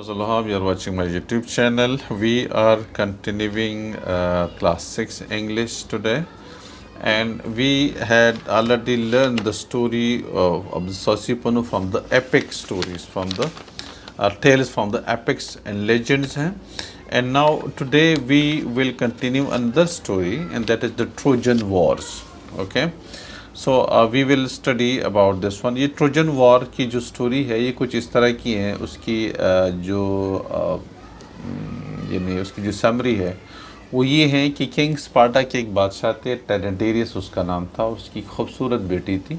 Fazlullah, you are watching my YouTube channel. We are continuing class 6 English today, and we had already learned the story of the Sosipanu from the epic stories, from the tales from the epics and legends. And now today we will continue another story, and that is the Trojan Wars. Okay. So we will study about this one. ये Trojan war की जो story है ये कुछ इस तरह की है। उसकी यानी उसकी जो समरी है वो ये है कि किंग स्पार्टा के एक बादशाह थे, टेनेडेरियस उसका नाम था। उसकी खूबसूरत बेटी थी,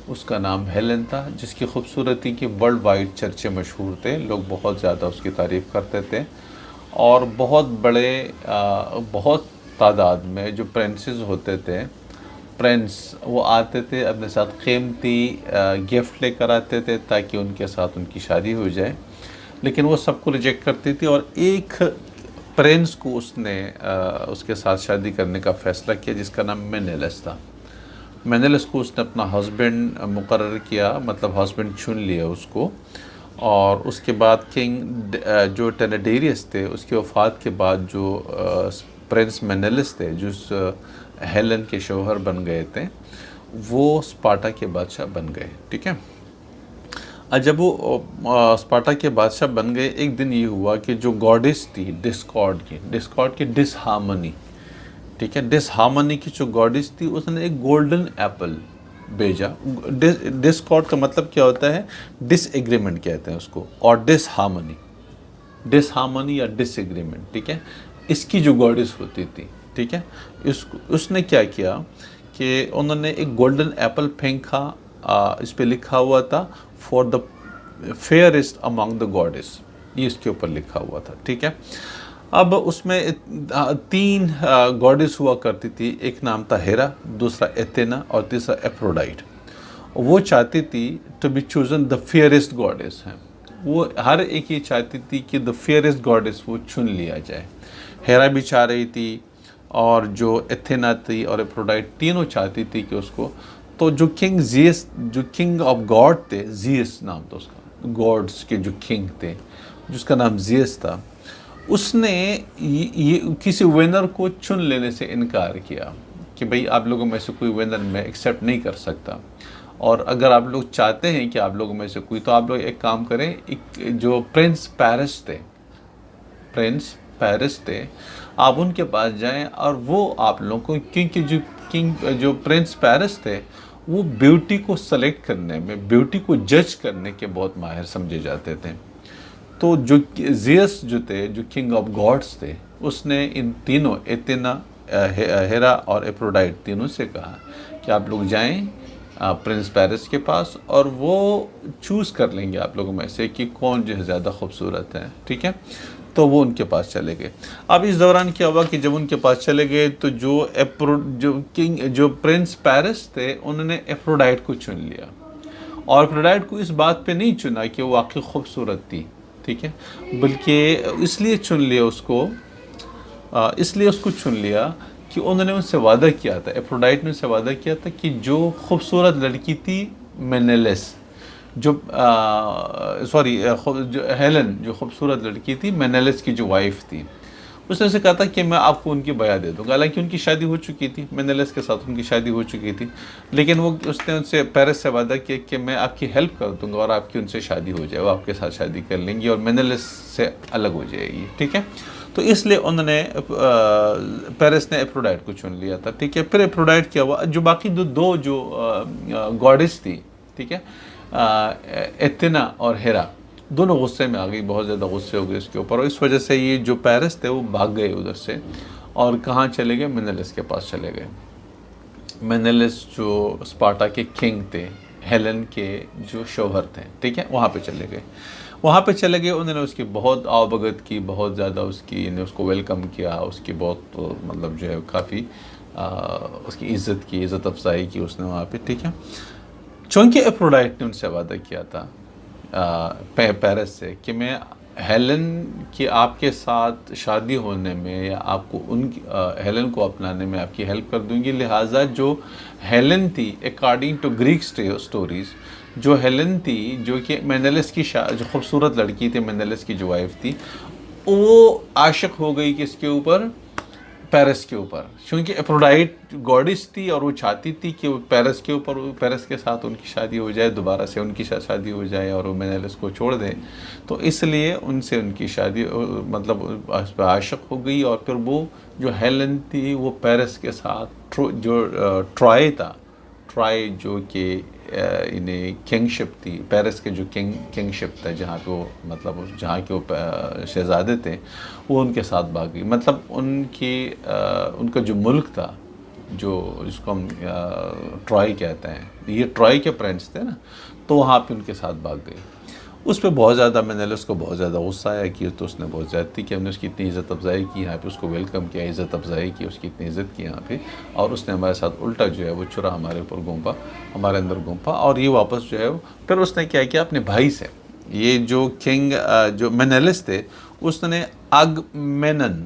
उसका नाम हेलेन था, जिसकी खूबसूरती के वर्ल्ड वाइड चर्चे मशहूर थे। लोग बहुत ज़्यादा उसकी तारीफ़ करते थे और बहुत तादाद में जो प्रिंसेस होते थे, प्रिंस, वो आते थे अपने साथ कीमती गिफ्ट लेकर आते थे ताकि उनके साथ उनकी शादी हो जाए। लेकिन वो सबको रिजेक्ट करती थी और एक प्रिंस को उसके साथ शादी करने का फ़ैसला किया जिसका नाम मेनेलस था। मेनेलस को उसने अपना हस्बैंड मुकर्रर किया, मतलब हस्बैंड चुन लिया उसको। और उसके बाद किंग जो टेनेडेरियस थे, उसकी वफ़ात के बाद जो प्रिंस मेनेलस थे, जो हेलन के शौहर बन गए थे, वो स्पार्टा के बादशाह बन गए। ठीक है। जब वो स्पार्टा के बादशाह बन गए, एक दिन ये हुआ कि जो गॉडेस थी डिस्कॉर्ड की डिसहार्मनी, ठीक है, डिसहार्मनी की जो गॉडेस थी, उसने एक गोल्डन एप्पल भेजा। डिस्कॉर्ड का मतलब क्या होता है? डिसएग्रीमेंट कहते हैं उसको, और डिसहार्मनी या डिसएग्रीमेंट। ठीक है। इसकी जो गॉडेस होती थी, ठीक है, उसने क्या किया कि उन्होंने एक गोल्डन एप्पल फेंका। इस पे लिखा हुआ था for the fairest among the goddess, ये इसके ऊपर लिखा हुआ था। ठीक है। अब उसमें 3 गॉडेस हुआ करती थी। एक नाम था हेरा, दूसरा एथेना और तीसरा एफ्रोडाइट। वो चाहती थी to be chosen the fairest goddess हैं। वो हर एक ये चाहती थी कि द फेयरेस्ट गॉडेस वो चुन लिया जाए। हेरा भी चाह रही थी और जो एथेना थी और एफ्रोडाइट, तीनों चाहती थी कि उसको। तो जो किंग ऑफ गॉड थे, जियस नाम था उसका, गॉड्स के जो किंग थे, जिसका नाम जियस था, उसने ये किसी विनर को चुन लेने से इनकार किया कि भाई आप लोगों में से कोई विनर मैं एक्सेप्ट नहीं कर सकता। और अगर आप लोग चाहते हैं कि आप लोगों में से कोई, तो आप लोग एक काम करें, एक जो प्रिंस पेरिस थे, आप उनके पास जाएं और वो आप लोगों को, क्योंकि जो प्रिंस पेरिस थे वो ब्यूटी को सेलेक्ट करने में, ब्यूटी को जज करने के बहुत माहिर समझे जाते थे। तो जो जियस जो थे, जो किंग ऑफ गॉड्स थे, उसने इन तीनों, एथेना, हेरा और एफ्रोडाइट, तीनों से कहा कि आप लोग जाएं प्रिंस पेरिस के पास और वो चूज़ कर लेंगे आप लोगों में से कि कौन जो है ज़्यादा खूबसूरत है। ठीक है। तो वो उनके पास चले गए। अब इस दौरान क्या हुआ कि जब उनके पास चले गए तो जो प्रिंस पेरिस थे, उन्होंने एफ्रोडाइट को चुन लिया। और एफ्रोडाइट को इस बात पे नहीं चुना कि वो वाकई खूबसूरत थी, ठीक है, बल्कि इसलिए उसको चुन लिया कि उन्होंने उनसे वादा किया था, एफ्रोडाइट ने उनसे वादा किया था कि जो खूबसूरत लड़की थी मेनेलस, जो हेलन, जो खूबसूरत लड़की थी, मेनेलस की जो वाइफ थी, उसने उसे कहा था कि मैं आपको उनकी बया दे दूँगा। हालांकि उनकी शादी हो चुकी थी, मेनेलस के साथ उनकी शादी हो चुकी थी, लेकिन उसने उनसे पेरिस से वादा किया कि मैं आपकी हेल्प कर दूंगा और आपकी उनसे शादी हो जाए, वो आपके साथ शादी कर लेंगी और मेनेलस से अलग हो जाएगी। ठीक है। तो इसलिए उन्होंने पेरिस ने एफ्रोडाइट को चुन लिया था। ठीक है। फिर एफ्रोडाइट क्या हुआ, जो बाकी दो जो गॉडेस थी, ठीक है, एथेना और हेरा, दोनों गुस्से में आ गई, बहुत ज़्यादा गुस्से हो गए इसके ऊपर। और इस वजह से ये जो पेरिस थे वो भाग गए उधर से और कहाँ चले गए? मेनेलस के पास चले गए। मेनेलस जो स्पार्टा के किंग थे, हेलन के जो शौहर थे, ठीक है, वहाँ पे चले गए। उन्होंने उसकी बहुत आवभगत की, बहुत ज़्यादा उसको वेलकम किया, उसकी बहुत मतलब जो है काफ़ी उसकी इज़्ज़त अफजाई की उसने वहाँ पे। ठीक है। चूँकि एफ्रोडाइट ने उनसे वादा किया था पेरिस से कि मैं हेलन की आपके साथ शादी होने में या आपको हेलन को अपनाने में आपकी हेल्प कर दूंगी, लिहाजा जो हेलन थी, अकॉर्डिंग टू ग्रीक स्टोरीज, जो हेलन थी, जो कि मेनेलिस की जो खूबसूरत लड़की थी, मेनेलिस की जो वाइफ थी, वो आशिक हो गई किसके ऊपर? पेरिस के ऊपर, क्योंकि एफ्रोडाइट गॉडिस थी और वो चाहती थी कि वो पेरिस के ऊपर, पेरिस के साथ उनकी शादी हो जाए, दोबारा से उनकी शादी हो जाए और वो मेनेलिस को छोड़ दें। तो इसलिए उनसे उनकी शादी मतलब उस पर आशिक हो गई। और फिर वो जो हेलन थी वो पेरिस के साथ जो ट्रॉय था, ट्रॉय जो कि इन्हें किंगशिप थी, पेरिस के जो किंगशिप था, जहाँ पे वो मतलब जहाँ के वो शहजादे थे, वो उनके साथ भाग गई। मतलब उनका जो मुल्क था, जो जिसको हम ट्रॉय कहते हैं, ये ट्रॉय के प्रिंस थे ना, तो वहाँ पे उनके साथ भाग गई। उस पर बहुत ज़्यादा मेनेलिस को बहुत ज़्यादा गुस्सा आया कि तो उसने बहुत ज़्यादती की, हमने उसकी इतनी इज़्ज़त अफ़ज़ाई की यहाँ पे, उसको वेलकम किया, इज़्ज़त अफ़ज़ाई की, उसकी इतनी इज़्ज़त की यहाँ पे, और उसने हमारे साथ उल्टा जो है वो छुरा हमारे ऊपर घूंपा, हमारे अंदर घूंपा। और ये वापस जो है फिर उसने क्या किया अपने भाई से, ये जो किंग जो मेनेलिस थे, उसने अगामेम्नन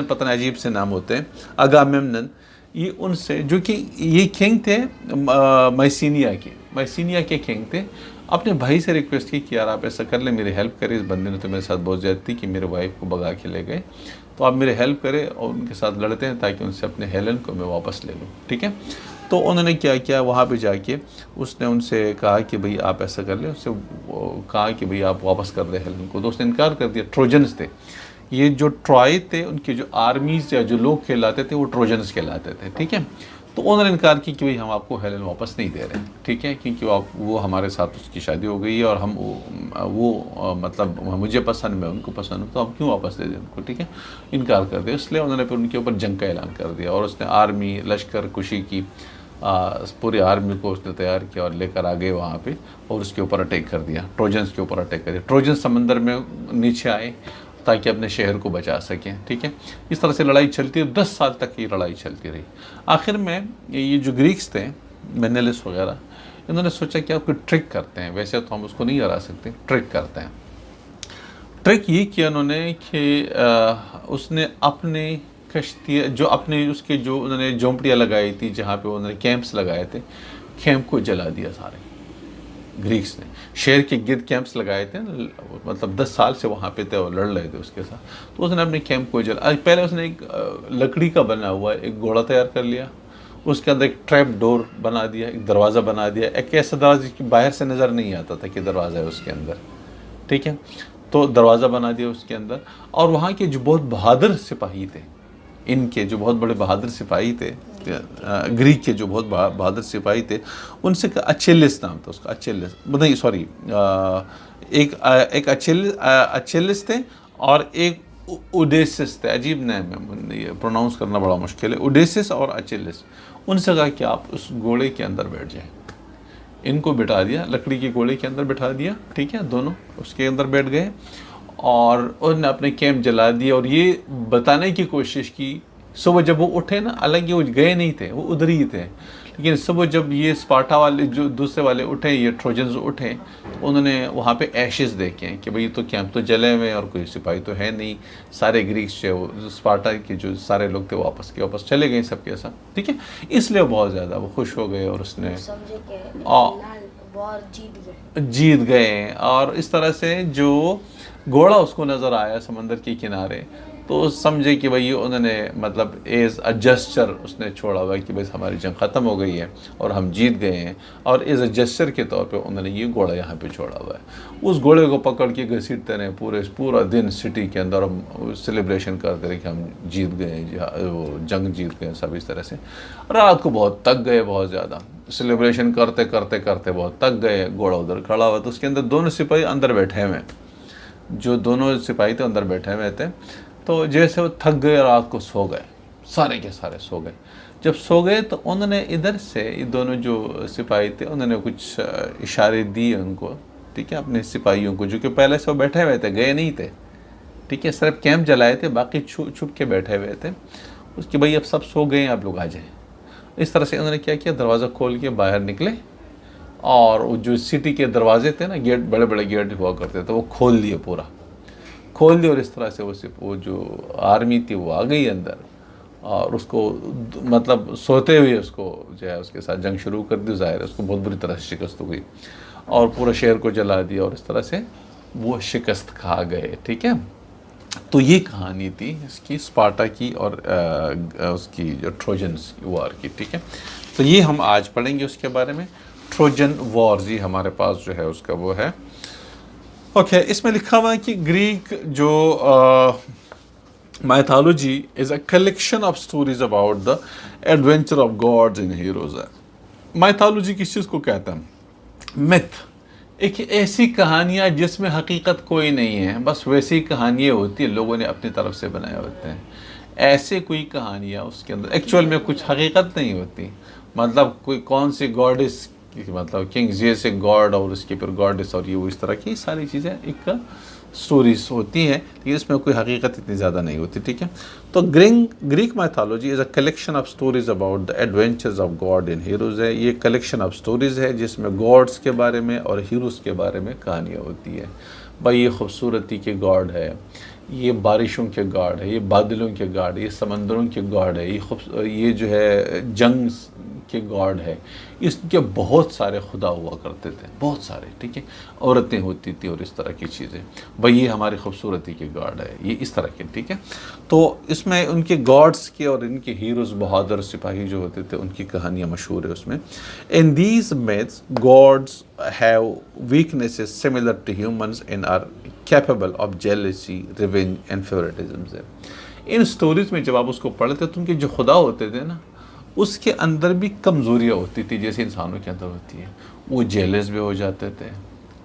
पता नहीं अजीब से नाम होते हैं, अगामेम्नन, ये उनसे, जो कि ये किंग थे मैसीनिया के किंग थे, अपने भाई से रिक्वेस्ट की कि यार आप ऐसा कर ले, मेरी हेल्प करें, इस बंदे ने तो मेरे साथ बहुत ज़्यादती की, मेरे वाइफ को भगा के ले गए, तो आप मेरी हेल्प करें और उनके साथ लड़ते हैं ताकि उनसे अपने हेलन को मैं वापस ले लूँ। ठीक है, तो उन्होंने क्या किया, वहाँ पे जाके उसने उनसे कहा कि भाई आप ऐसा कर ले, उससे कहा कि भाई आप वापस कर दे हेलन को, तो उसने इनकार कर दिया। ट्रोजन्स थे ये, जो ट्रॉय थे, उनके जो आर्मीज़ या जो लोग कहलाते थे वो ट्रोजन्स कहलाते थे। ठीक है, तो उन्होंने इनकार की कि भाई हम आपको हेलन वापस नहीं दे रहे हैं। ठीक है, क्योंकि वो हमारे साथ उसकी शादी हो गई है और हम मतलब मुझे पसंद, मैं उनको पसंद हूँ, तो हम क्यों वापस दे दें उनको। ठीक है, इनकार कर दिया। इसलिए उन्होंने फिर उनके ऊपर जंग का ऐलान कर दिया और उसने आर्मी, लश्कर कुशी की पूरी आर्मी को उसने तैयार किया और लेकर आ गए वहाँ पे और उसके ऊपर अटैक कर दिया, ट्रोजन्स के ऊपर अटैक कर दिया। ट्रोजन्स समंदर में नीचे आए ताकि अपने शहर को बचा सकें। ठीक है, इस तरह से लड़ाई चलती रही, 10 साल तक ये लड़ाई चलती रही। आखिर में ये जो ग्रीक्स थे, मेनेलिस वगैरह, इन्होंने सोचा कि आप कोई ट्रिक करते हैं, वैसे तो हम उसको नहीं हरा सकते, ट्रिक करते हैं। ट्रिक ये किया उन्होंने कि उसने अपने कश्ती जो अपने उसके जो उन्होंने झोंपड़ियाँ लगाई थी, जहाँ पे उन्होंने कैंप्स लगाए थे, कैंप को जला दिया सारे। ग्रीक्स ने शहर के गिर्द कैंप्स लगाए थे, मतलब 10 साल से वहाँ पे थे और लड़ रहे थे उसके साथ, तो उसने अपने कैंप को जला। पहले उसने एक लकड़ी का बना हुआ एक घोड़ा तैयार कर लिया, उसके अंदर एक ट्रैप डोर बना दिया, एक दरवाज़ा बना दिया, एक ऐसा दरवाज़ा कि बाहर से नज़र नहीं आता था कि दरवाज़ा है उसके अंदर। ठीक है, तो दरवाज़ा बना दिया उसके अंदर, और वहाँ के जो बहुत बहादुर सिपाही थे, इनके जो बहुत बड़े बहादुर सिपाही थे, ग्रीक के जो बहुत बहादुर सिपाही थे, उनसे अचेलिस नाम था उसका, अचेलिस नहीं सॉरी, एक अचेलिस थे और एक ओडेसिस थे, अजीब नाम है, ये प्रोनाउंस करना बड़ा मुश्किल है, ओडेसिस और अचेलिस। उनसे कहा कि आप उस घोड़े के अंदर बैठ जाएं। इनको बिठा दिया, लकड़ी के घोड़े के अंदर बिठा दिया। ठीक है, दोनों उसके अंदर बैठ गए और उन्होंने अपने कैंप जला दिया और ये बताने की कोशिश की। सुबह जब वो उठे ना, हालांकि वो गए नहीं थे, वो उधर ही थे, लेकिन सुबह जब ये स्पार्टा वाले जो दूसरे वाले उठे, ये ट्रोजन्स उठे, तो उन्होंने वहाँ पे एशेस देखे कि भाई तो कैंप तो जले हुए और कोई सिपाही तो है नहीं, सारे ग्रीक्स जो स्पार्टा के जो सारे लोग थे वापस के वापस चले गए सबके साथ। ठीक है, इसलिए बहुत ज़्यादा वो खुश हो गए और उसने जीत गए। और इस तरह से जो घोड़ा उसको नज़र आया समंदर के किनारे, तो समझे कि भाई उन्होंने मतलब एज अ जेस्चर उसने छोड़ा हुआ है कि बस हमारी जंग ख़त्म हो गई है और हम जीत गए हैं, और एज अ जेस्चर के तौर पे उन्होंने ये घोड़ा यहाँ पे छोड़ा हुआ है। उस घोड़े को पकड़ के घसीटते रहे पूरा दिन सिटी के अंदर, हम सेलिब्रेशन करते रहे कि हम जीत गए, वो जंग जीत गए सब इस तरह से। रात को बहुत थक गए, बहुत ज़्यादा सेलिब्रेशन करते करते करते बहुत थक गए। घोड़ा उधर खड़ा हुआ, तो उसके अंदर दोनों सिपाही अंदर बैठे हुए, जो दोनों सिपाही थे अंदर बैठे हुए थे। तो जैसे वो थक गए, रात को सो गए, सारे के सारे सो गए। जब सो गए तो उन्होंने इधर से, ये दोनों जो सिपाही थे, उन्होंने कुछ इशारे दिए उनको, ठीक है, अपने सिपाहियों को, जो कि पहले से वो बैठे हुए थे, गए नहीं थे। ठीक है, सिर्फ कैंप जलाए थे, बाकी छुप के बैठे हुए थे। उसके भाई अब सब सो गए, आप लोग आ जाए। इस तरह से उन्होंने क्या किया, दरवाज़ा खोल के बाहर निकले और जो सिटी के दरवाजे थे ना, गेट, बड़े बड़े गेट हुआ करते थे, वो खोल दिए, पूरा खोल दिया। और इस तरह से वो जो आर्मी थी वो आ गई अंदर, और उसको मतलब सोते हुए उसको जो है उसके साथ जंग शुरू कर दी। ज़ाहिर है उसको बहुत बुरी तरह से शिकस्त हुई और पूरा शहर को जला दिया और इस तरह से वो शिकस्त खा गए। ठीक है, तो ये कहानी थी इसकी स्पार्टा की और उसकी जो ट्रोजन्स वॉर की। ठीक है, तो ये हम आज पढ़ेंगे उसके बारे में। ट्रोजन वॉर जी हमारे पास जो है उसका वो है। ओके, इसमें लिखा हुआ है कि ग्रीक जो mythology is a collection of stories about the adventure of gods and heroes है। mythology किस चीज़ को कहते हैं? मिथ, एक ऐसी कहानियाँ जिसमें हकीकत कोई नहीं है, बस वैसी कहानियाँ होती है, लोगों ने अपनी तरफ से बनाए होते हैं। ऐसे कोई कहानियाँ उसके अंदर एक्चुअल में कुछ हकीकत नहीं होती। मतलब कोई कौन सी गॉडेस, मतलब किंग जे से गॉड और उसके फिर गॉडेस और ये वो इस तरह की सारी चीज़ें एक स्टोरीज होती हैं, लेकिन इसमें कोई हकीकत इतनी ज़्यादा नहीं होती। ठीक है, तो Greek mythology is a collection of stories about the adventures of God and heroes है। ये कलेक्शन ऑफ स्टोरीज़ है जिसमें गॉड्स के बारे में और हीरोज़ के बारे में कहानियाँ होती है। भाई ये खूबसूरती के गॉड है, ये बारिशों के गॉड है, ये बादलों के गॉड, ये समंदरों के गॉड है, ये जो है जंग के गॉड है। इसके बहुत सारे खुदा हुआ करते थे, बहुत सारे। ठीक है, औरतें होती थी और इस तरह की चीज़ें। भाई ये हमारी खूबसूरती के गॉड है, ये इस तरह के। ठीक है, तो इसमें उनके गॉड्स के और इनके हीरोज़ बहादुर सिपाही जो होते थे उनकी कहानियाँ मशहूर है उसमें। In these myths gods have weaknesses similar to humans and are capable of jealousy, revenge and favouritism है। इन स्टोरीज में जब आप उसको पढ़ते तो उनके जो खुदा होते थे ना, उसके अंदर भी कमज़ोरियाँ होती थी जैसे इंसानों के अंदर होती है। वो जेलस भी हो जाते थे,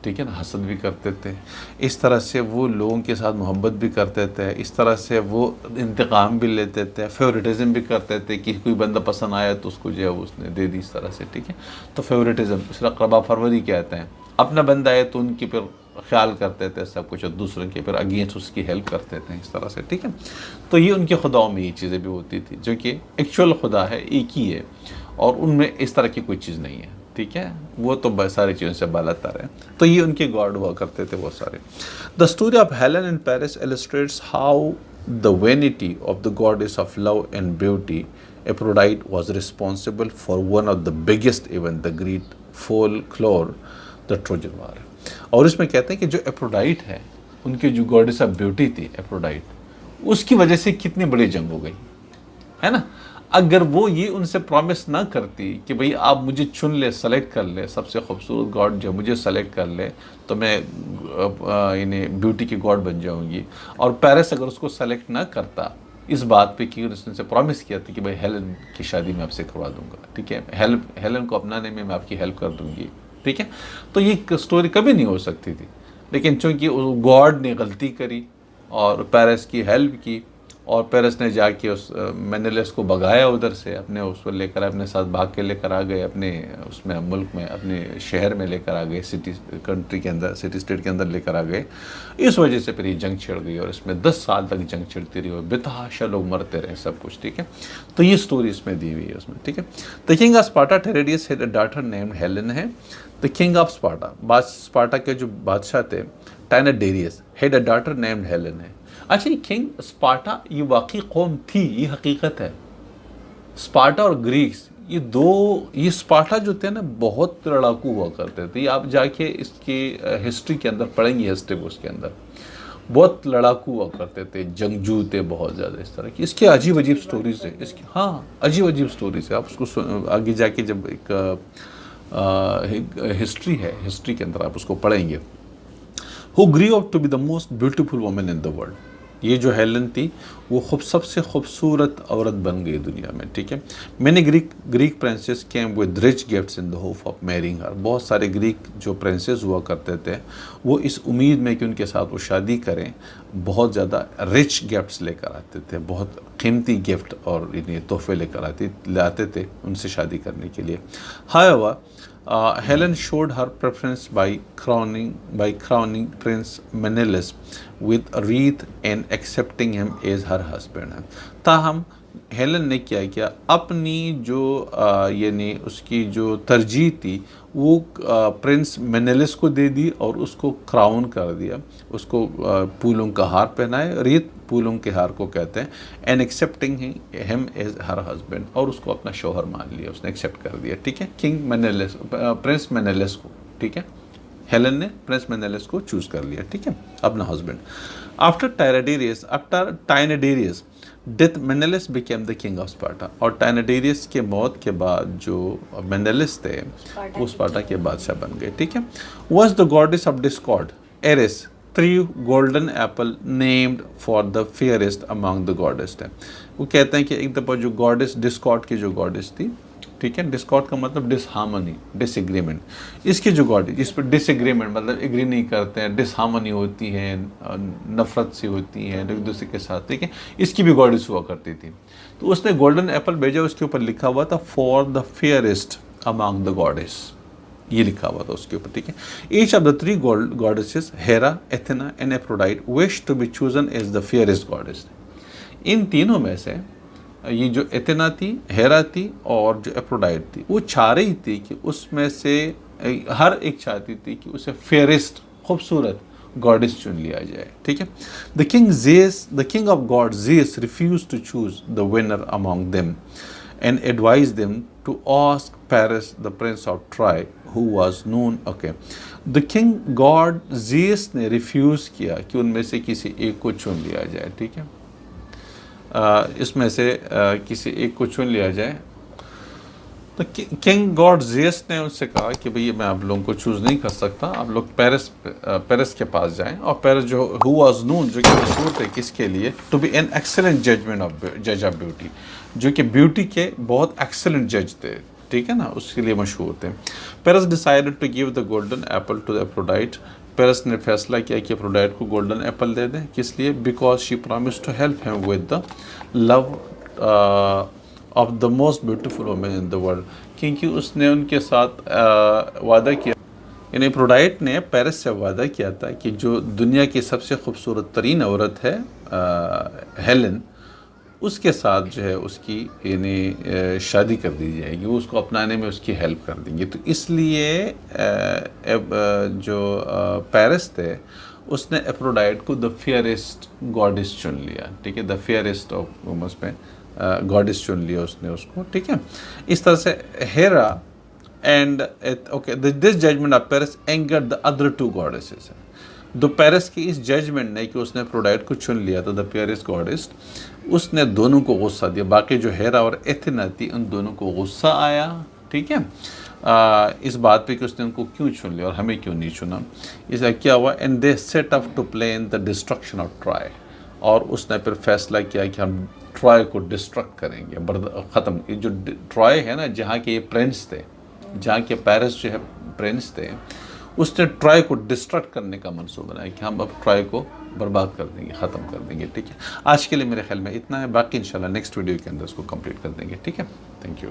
ठीक है ना, हसद भी करते थे, इस तरह से वो लोगों के साथ मोहब्बत भी करते थे, इस तरह से वो इंतकाम भी लेते थे, फेवरेटिज़म भी करते थे कि कोई बंदा पसंद आया तो उसको जो है उसने दे दी, इस तरह से। ठीक है, तो फेवरेटिज़म इस रक़बा फरवरी कहते हैं। अपना बंदा आए तो उनकी फिर ख्याल करते थे सब कुछ और दूसरों के फिर अगेंस्ट उसकी हेल्प करते थे, इस तरह से। ठीक है, तो ये उनके खुदाओं में ये चीज़ें भी होती थी जो कि एक्चुअल खुदा है, एक ही है और उनमें इस तरह की कोई चीज़ नहीं है। ठीक है, वो तो सारी चीज़ों से बालातर है, तो ये उनके गॉड हुआ करते थे वो सारे। The story of Helen in Paris illustrates how the vanity of the goddess of love and beauty Aphrodite was responsible for one of the biggest event the Greek folklore the Trojan war. और इसमें कहते हैं कि जो Aphrodite है, उनकी जो goddess of beauty थी एफ्रोडाइट, उसकी वजह से कितनी बड़ी जंग हो गई है ना। अगर वो ये उनसे प्रॉमिस ना करती कि भाई आप मुझे चुन ले, सेलेक्ट कर ले, सबसे खूबसूरत गॉड जो मुझे सेलेक्ट कर ले तो मैं इन्हें ब्यूटी की गॉड बन जाऊंगी, और पेरिस अगर उसको सेलेक्ट ना करता इस बात पे कि उसने प्रॉमिस किया था कि भाई हेलन की शादी मैं आपसे करवा दूंगा, ठीक है, हेलन को अपनाने में मैं आपकी हेल्प कर दूंगी। ठीक है, तो ये स्टोरी कभी नहीं हो सकती थी, लेकिन चूंकि गॉड ने गलती करी और पेरिस की हेल्प की, और पेरिस ने जाके उस मेनेलियस को भगाया उधर से, अपने उसको लेकर अपने साथ भाग के लेकर आ गए अपने उसमें मुल्क में, अपने शहर में लेकर आ गए, सिटी कंट्री के अंदर, सिटी स्टेट के अंदर लेकर आ गए। इस वजह से फिर ये जंग छिड़ गई और इसमें 10 साल तक जंग छिड़ती रही और बेतहाशा लोग मरते रहे सब कुछ। ठीक है, तो ये स्टोरी इसमें दी हुई है उसमें। ठीक है, the king of Sparta Tyndareus had a daughter named Helen है। The king of Sparta, Sparta के जो बादशाह थे Tyndareus, had a daughter named Helen है। अच्छा, ये किंग स्पार्टा ये वाकई कौम थी, ये हकीकत है। स्पार्टा और ग्रीक्स ये दो, ये स्पार्टा जो थे ना बहुत लड़ाकू हुआ करते थे। आप जाके इसकी हिस्ट्री के अंदर पढ़ेंगे, हिस्ट्री बुक्स के अंदर बहुत लड़ाकू हुआ करते थे, जंगजू थे बहुत ज़्यादा इस तरह की। इसके अजीब अजीब स्टोरीज है इसकी, हाँ अजीब अजीब स्टोरीज है। आप उसको आगे जाके जब एक हिस्ट्री है, हिस्ट्री के अंदर आप उसको पढ़ेंगे। Who grew up to be the most beautiful woman in the world, ये जो हेलन थी वो सबसे खूबसूरत औरत बन गई दुनिया में। ठीक है, मैंने Greek princes came with rich gifts in the hope of marrying her, बहुत सारे ग्रीक जो प्रिंसेस हुआ करते थे वो इस उम्मीद में कि उनके साथ वो शादी करें बहुत ज़्यादा रिच गिफ्ट्स लेकर आते थे, बहुत कीमती गिफ्ट और इन्हें तोहफे लेकर आते थे उनसे शादी करने के लिए। However Helen showed her preference by crowning Prince Menelaus with a wreath and accepting him as her husband. ताहम हेलन ने क्या किया, अपनी जो यानी उसकी जो तरजीह थी वो प्रिंस मेनेलिस को दे दी और उसको क्राउन कर दिया, उसको फूलों का हार पहनाए, रीत फूलों के हार को कहते हैं, and accepting him as her husband, और उसको अपना शौहर मान लिया, उसने एक्सेप्ट कर दिया, ठीक है, किंग मेनेलिस, प्रिंस मेनेलिस को, ठीक है, हेलन ने प्रिंस मेनेलिस को चूज कर लिया, ठीक है, अपना husband. After Tyndareus death Menelaus became the king of Sparta, और टाइनेडेरियस के मौत के बाद जो मेनेलिस थे वो स्पार्टा के बादशाह बन गए, ठीक है। Was the goddess of discord Eris three golden apple named for the fairest among the goddess है। वो कहते हैं कि एक दफ़ा जो गॉडेस डिस्कॉर्ड की जो गॉडेस थी, ठीक है, डिस्कॉर्ड का मतलब डिसहार्मनी, डिसएग्रीमेंट, इसकी जो गॉड इस पर डिसएग्रीमेंट मतलब एग्री नहीं करते हैं, डिसहार्मनी होती है, नफरत सी होती है एक दूसरे के साथ, ठीक है, इसकी भी गॉडेस हुआ करती थी। तो उसने गोल्डन एप्पल भेजा, उसके ऊपर लिखा हुआ था for the fairest among the goddess, ये लिखा हुआ था उसके ऊपर, ठीक है। Each of the three goddesses Hera, Athena and Aphrodite wish to be chosen as the fairest goddess. इन तीनों में से ये जो एथेना थी, हेरा थी और जो एफ्रोडाइट थी, वो चाह रही थी कि उसमें से हर एक चाहती थी कि उसे फेयरेस्ट, खूबसूरत गॉडेस चुन लिया जाए, ठीक है। The king of god Zeus refuse to choose the winner among them and advise them to ask Paris the prince of Troy who was known, okay, the king god Zeus ने refuse किया कि उनमें से किसी एक को चुन लिया जाए, ठीक है, इसमें से किसी एक को चुन लिया जाए। तो किंग गॉड जेस ने उनसे कहा कि भई मैं आप लोगों को चूज़ नहीं कर सकता, आप लोग पेरिस के पास जाएं, और पेरिस जो हु वाज नोन, जो कि मशहूर थे किसके लिए, टू बी एन एक्सेलेंट जज ऑफ ब्यूटी, जो कि ब्यूटी के बहुत एक्सेलेंट जज थे, ठीक है ना, उसके लिए मशहूर थे। Paris decided to give the golden apple to the Aphrodite, Paris ने फैसला किया कि एफ्रोडाइट को गोल्डन एप्पल दे दें, किस लिए, because she promise to help him with the love of the most beautiful woman in the world, क्योंकि उसने उनके साथ वादा किया, यानी एफ्रोडाइट ने पेरिस से वादा किया था कि जो दुनिया की सबसे खूबसूरत तरीन औरत है हेलन, उसके साथ जो है उसकी यानी शादी कर दी जाएगी, वो उसको अपनाने में उसकी हेल्प कर देंगे। तो इसलिए जो पेरिस थे उसने एफ्रोडाइट को द फेयरेस्ट गॉडेस चुन लिया, ठीक है, द फेयरेस्ट ऑफ वुमेन्स में गॉडेस चुन लिया उसने उसको, ठीक है। इस तरह से Hera and okay this judgment of Paris angered the other two goddesses, दो पेरिस की इस जजमेंट ने कि उसने एफ्रोडाइट को चुन लिया था द फेयरेस्ट गॉडेस, उसने दोनों को गुस्सा दिया, बाकी जो हेरा और एथेना थी उन दोनों को गुस्सा आया, ठीक है, इस बात पे कि उसने उनको क्यों चुन लिया और हमें क्यों नहीं चुना। इसका क्या हुआ, and they set up to plan the destruction of Troy, और उसने फिर फैसला किया कि हम ट्राय को डिस्ट्रक्ट करेंगे, ख़त्म, ये जो ट्राय है ना, जहाँ के ये प्रिंस थे, जहाँ के पेरिस जो है प्रिंस थे, उसने ट्राय को डिस्ट्रक्ट करने का मंसूबा बनाया कि हम अब ट्राय को बर्बाद कर देंगे, ख़त्म कर देंगे, ठीक है। आज के लिए मेरे ख्याल में इतना है, बाकी इंशाल्लाह नेक्स्ट वीडियो के अंदर उसको कंप्लीट कर देंगे, ठीक है। Thank you.